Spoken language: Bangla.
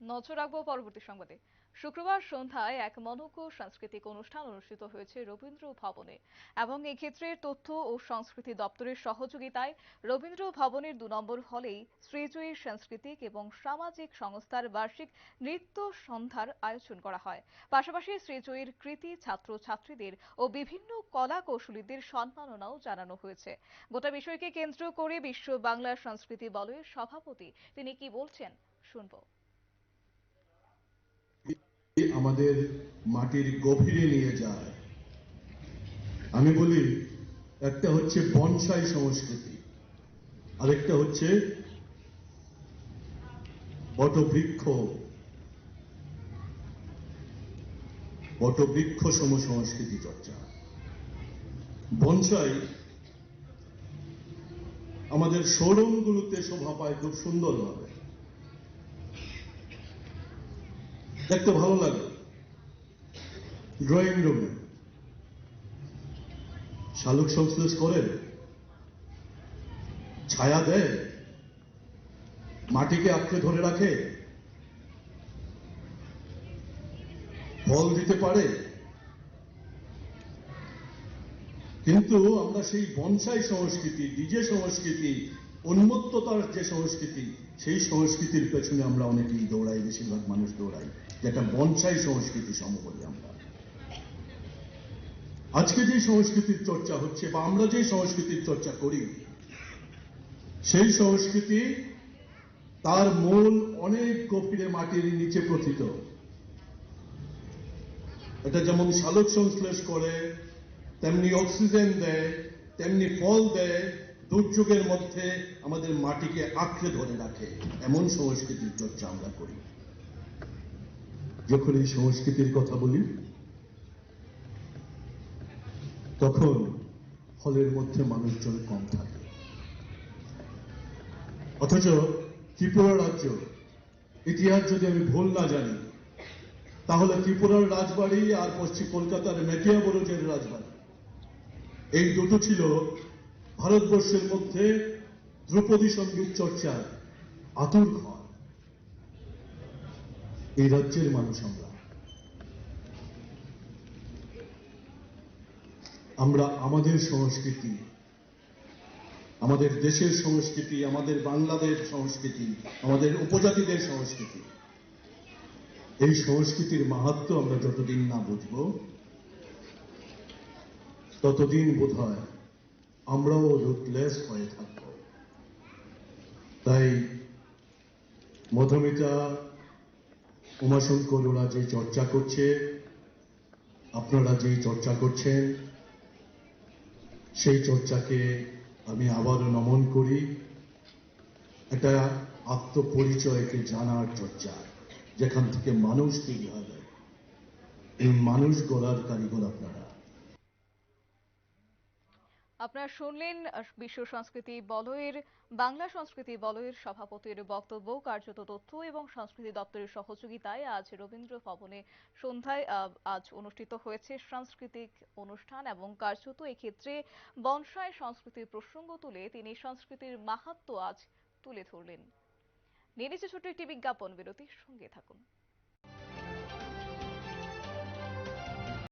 নজর রাখবো পরবর্তী সংবাদে। শুক্রবার সন্ধ্যায় এক মনোজ্ঞ সাংস্কৃতিক অনুষ্ঠান অনুষ্ঠিত হয়েছে রবীন্দ্র ভবনে এবং এক্ষেত্রে তথ্য ও সংস্কৃতি দপ্তরের সহযোগিতায় রবীন্দ্র ভবনের ২ নম্বর হলেই শ্রীজয়ী সাংস্কৃতিক এবং সামাজিক সংস্থার বার্ষিক নৃত্য সন্ধ্যার আয়োজন করা হয়। পাশাপাশি শ্রীজয়ীর কৃতি ছাত্রছাত্রীদের ও বিভিন্ন কলা কৌশলীদের সম্মাননাও জানানো হয়েছে। গোটা বিষয়কে কেন্দ্র করে বিশ্ব বাংলা সংস্কৃতি বলয়ের সভাপতি তিনি কি বলছেন শুনবো। আমাদের মাটির গভীরে নিয়ে যায়। আমি বলি, একটা হচ্ছে বনসাই সংস্কৃতি, আরেকটা হচ্ছে বটবৃক্ষ সম সংস্কৃতি চর্চা। বনসাই আমাদের শোরুমগুলোতে শোভা পায় খুব সুন্দরভাবে, দেখতে ভালো লাগে। ড্রয়িং রুমে শালুক সংশ্লেষ করে ছায়া দেয়, মাটিকে আঁকড়ে ধরে রাখে, ফল দিতে পারে। কিন্তু আমরা সেই বনসাই সংস্কৃতি, ডিজে সংস্কৃতি, উন্মত্ততার যে সংস্কৃতি, সেই সংস্কৃতির পেছনে আমরা অনেকেই দৌড়াই, বেশিরভাগ মানুষ দৌড়াই, যেটা বনসাই সংস্কৃতি সম বলি আমরা। আজকে যে সংস্কৃতির চর্চা হচ্ছে বা আমরা যে সংস্কৃতির চর্চা করি, সেই সংস্কৃতি তার মূল অনেক গভীরে মাটির নিচে প্রথিত। এটা যেমন শালক সংশ্লেষ করে, তেমনি অক্সিজেন দেয়, তেমনি ফল দেয়, দুর্যোগের মধ্যে আমাদের মাটিকে আঁকড়ে ধরে রাখে। এমন সংস্কৃতির চর্চা আমরা করি। যখন এই সংস্কৃতির কথা বলি, তখন হলের মধ্যে মানুষজন কম থাকে। অথচ ত্রিপুরা রাজ্য ইতিহাস যদি আমি ভুল না জানি, তাহলে ত্রিপুরার রাজবাড়ি আর পশ্চিম কলকাতার মেটিয়াবুরুজের রাজবাড়ি, এই দুটো ছিল ভারতবর্ষের মধ্যে ধ্রুপদী সঙ্গীত চর্চার আতুর ঘর। এই রাজ্যের মানুষ আমরা আমাদের সংস্কৃতি, আমাদের দেশের সংস্কৃতি, আমাদের বাংলাদেশ সংস্কৃতি, আমাদের উপজাতিদের সংস্কৃতি, এই সংস্কৃতির মাহাত্ম্য আমরা যতদিন না বুঝব, ততদিন বোধহয় আমরাও রুটলেস হয়ে থাকব। তাই মধুমিতা, উমাশঙ্কর ওরা যে চর্চা করছে, আপনারা যেই চর্চা করছেন, সেই চর্চাকে আমি আবারও নমন করি। একটা আত্মপরিচয়কে জানার চর্চা, যেখান থেকে মানুষ তৈরি হবে। এই মানুষ গড়ার কারিগর আপনারা। আপনারা শুনলেন বিশ্ব সংস্কৃতি বলয়ের বাংলা সংস্কৃতি বলয়ের সভাপতির বক্তব্য। কার্যত তথ্য এবং সংস্কৃতি দপ্তরের সহযোগিতায় আজ রবীন্দ্র ভবনে সন্ধ্যায় আজ অনুষ্ঠিত হয়েছে সাংস্কৃতিক অনুষ্ঠান এবং কার্যত এক্ষেত্রে বনসাই সংস্কৃতির প্রসঙ্গ তুলে তিনি সংস্কৃতির মাহাত্ম্য আজ তুলে ধরলেন। নিয়ে নিচ্ছে ছোট্ট একটি বিজ্ঞাপন বিরতির সঙ্গে থাকুন।